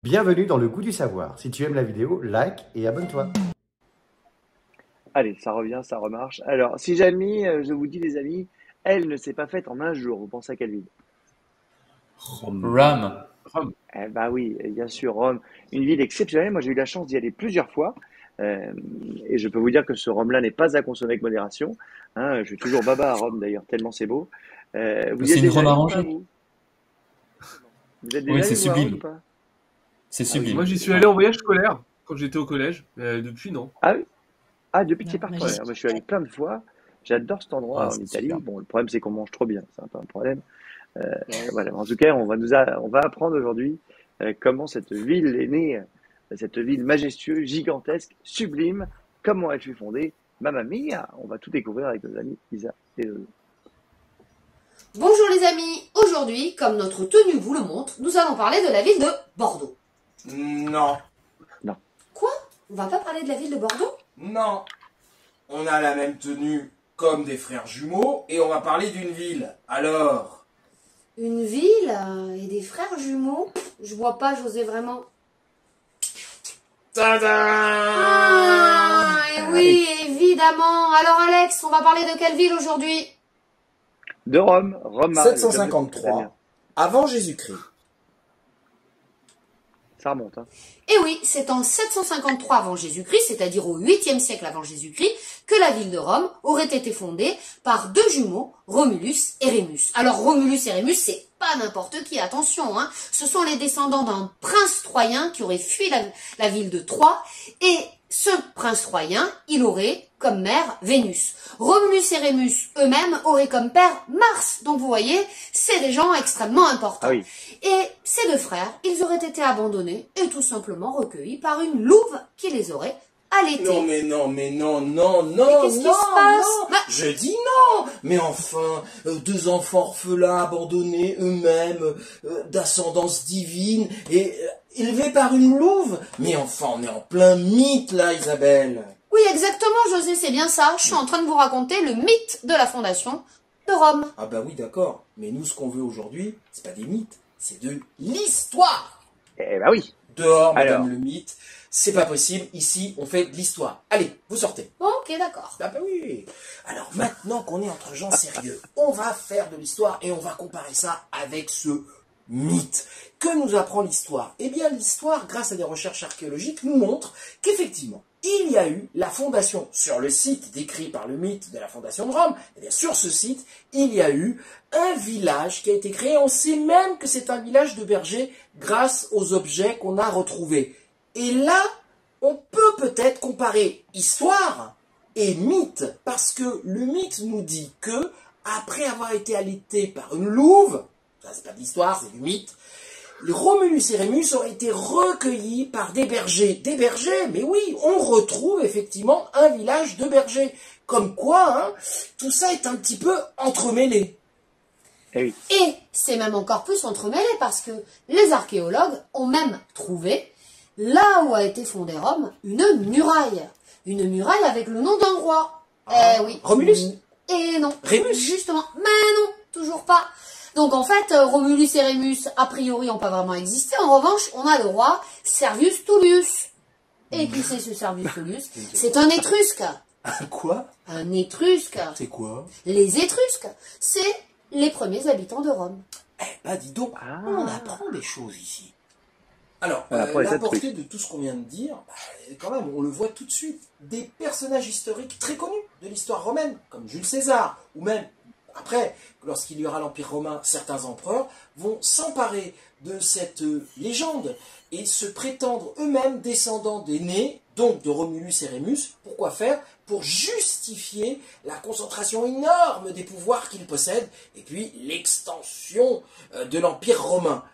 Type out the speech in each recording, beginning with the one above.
Bienvenue dans le goût du savoir. Si tu aimes la vidéo, like et abonne-toi. Allez, ça revient, ça remarche. Alors, si Jamie, je vous dis les amis, elle ne s'est pas faite en un jour. Vous pensez à quelle ville? Ram. Eh bah oui, bien sûr, Rome, une ville exceptionnelle. Moi, j'ai eu la chance d'y aller plusieurs fois. Euh, et je peux vous dire que ce rhum-là n'est pas à consommer avec modération. Hein, je suis toujours baba à Rome d'ailleurs, tellement c'est beau. Vous y C'est êtes une déjà Rome allé ou pas, arrangée. vous? Vous êtes Oui, déjà c'est allé vous à Rome ou sublime. pas? C'est Ah oui. sublime. Moi, j'y suis allé en voyage scolaire quand j'étais au collège. Depuis, non. Ah oui? Ah, depuis que c'est parti. Ouais, Magique. moi, je suis allé plein de fois. J'adore cet endroit Ah, en c'est Italie. superbe. Bon, le problème, c'est qu'on mange trop bien. C'est un peu un problème. Voilà. En tout cas, on va apprendre aujourd'hui comment cette ville est née, cette ville majestueuse, gigantesque, sublime. Comment elle fut fondée? Mamma mia! On va tout découvrir avec nos amis Isa et Zoé. Bonjour les amis, aujourd'hui, comme notre tenue vous le montre, nous allons parler de la ville de Bordeaux. Non, Non. Quoi? On va pas parler de la ville de Bordeaux? non. On a la même tenue comme des frères jumeaux et on va parler d'une ville. Alors, Une ville et des frères jumeaux? Je vois pas, José, vraiment. tada! Ah, et oui, évidemment. Alors Alex, on va parler de quelle ville aujourd'hui? De Rome, Roma. Très bien. 753 avant Jésus-Christ. Ça remonte, hein. Eh oui, c'est en 753 avant Jésus-Christ, c'est-à-dire au 8e siècle avant Jésus-Christ, que la ville de Rome aurait été fondée par deux jumeaux, Romulus et Rémus. Alors Romulus et Rémus, c'est pas n'importe qui, attention, hein. Ce sont les descendants d'un prince troyen qui aurait fui la ville de Troie, et ce prince troyen, il aurait comme mère Vénus. Romulus et Rémus eux-mêmes auraient comme père Mars. Donc vous voyez, c'est des gens extrêmement importants. Ah oui. Et ces deux frères, ils auraient été abandonnés et tout simplement recueillis par une louve qui les aurait allaités. Non, mais non, mais non, non, Mais non, qu'est-ce qui non, se passe? non. Bah- Je dis non. Mais enfin, deux enfants orphelins abandonnés eux-mêmes, d'ascendance divine et élevés par une louve. Mais enfin, on est en plein mythe là, Isabelle. Oui, exactement, José, c'est bien ça. Je suis en train de vous raconter le mythe de la fondation de Rome. Ah bah oui, d'accord. Mais nous, ce qu'on veut aujourd'hui, c'est pas des mythes, c'est de l'histoire. Eh bah oui. Dehors, Alors. madame le mythe, c'est pas possible. Ici, on fait de l'histoire. Allez, vous sortez. Bon, ok, d'accord. Ah bah oui. Alors maintenant qu'on est entre gens sérieux, on va faire de l'histoire et on va comparer ça avec ce mythe. Que nous apprend l'histoire? Eh bien, l'histoire, grâce à des recherches archéologiques, nous montre qu'effectivement, il y a eu la fondation sur le site décrit par le mythe de la fondation de Rome. Eh bien, sur ce site, il y a eu un village qui a été créé. On sait même que c'est un village de bergers grâce aux objets qu'on a retrouvés. Et là, on peut peut-être comparer histoire et mythe, parce que le mythe nous dit que, après avoir été allaité par une louve, ça c'est pas de l'histoire, c'est du mythe, les Romulus et Rémus auraient été recueillis par des bergers. Des bergers, mais oui, on retrouve effectivement un village de bergers. Comme quoi, hein, tout ça est un petit peu entremêlé. Eh oui. Et c'est même encore plus entremêlé parce que les archéologues ont même trouvé, là où a été fondée Rome, une muraille. Une muraille avec le nom d'un roi. Eh oui. Romulus? Et non. Rémus? Justement. Mais non, toujours pas. Donc en fait, Romulus et Rémus, a priori, n'ont pas vraiment existé. En revanche, on a le roi Servius Tullius. Et qui c'est ce Servius Tullius? C'est un Étrusque. Quoi? Un Étrusque. C'est quoi? Les Étrusques, c'est les premiers habitants de Rome. Eh ben dis donc, Ah. on apprend des choses ici. Alors, On apprend des tas la de trucs. portée de tout ce qu'on vient de dire, quand même, on le voit tout de suite. Des personnages historiques très connus de l'histoire romaine, comme Jules César, ou même, après, lorsqu'il y aura l'Empire romain, certains empereurs vont s'emparer de cette légende et se prétendre eux-mêmes descendants d'aînés, donc de Romulus et Rémus. Pourquoi faire? Pour justifier la concentration énorme des pouvoirs qu'ils possèdent et puis l'extension de l'Empire romain.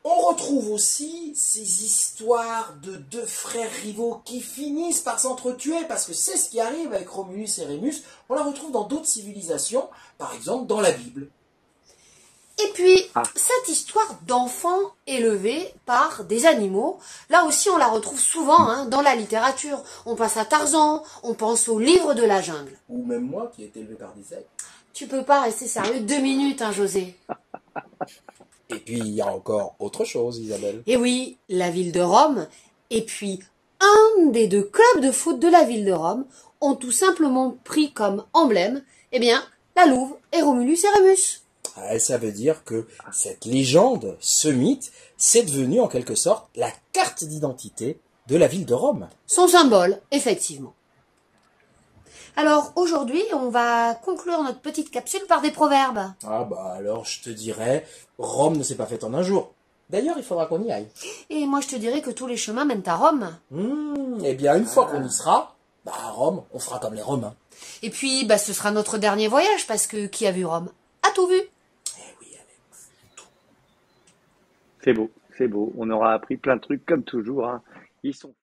On retrouve aussi ces histoires de deux frères rivaux qui finissent par s'entretuer, parce que c'est ce qui arrive avec Romulus et Rémus. On la retrouve dans d'autres civilisations, par exemple dans la Bible. Et puis, Ah. cette histoire d'enfants élevés par des animaux, là aussi on la retrouve souvent hein, dans la littérature. On pense à Tarzan, on pense au livre de la jungle. Ou même moi qui ai été élevé par des aigles. Tu peux pas rester sérieux 2 minutes, hein, José. Et puis, il y a encore autre chose, Isabelle. Et oui, la ville de Rome, et puis un des 2 clubs de foot de la ville de Rome ont tout simplement pris comme emblème, eh bien, la Louve et Romulus et Rémus. Ça veut dire que cette légende, ce mythe, c'est devenu en quelque sorte la carte d'identité de la ville de Rome. Son symbole, effectivement. Alors, aujourd'hui, on va conclure notre petite capsule par des proverbes. Ah bah alors je te dirais, Rome ne s'est pas faite en un jour. D'ailleurs, il faudra qu'on y aille. Et moi, je te dirais que tous les chemins mènent à Rome. Eh bien, une fois qu'on y sera, bah à Rome, on fera comme les Romains. Et puis, ce sera notre dernier voyage, parce que qui a vu Rome a tout vu. Eh oui, Alex. C'est beau, c'est beau. On aura appris plein de trucs comme toujours, hein. Ils sont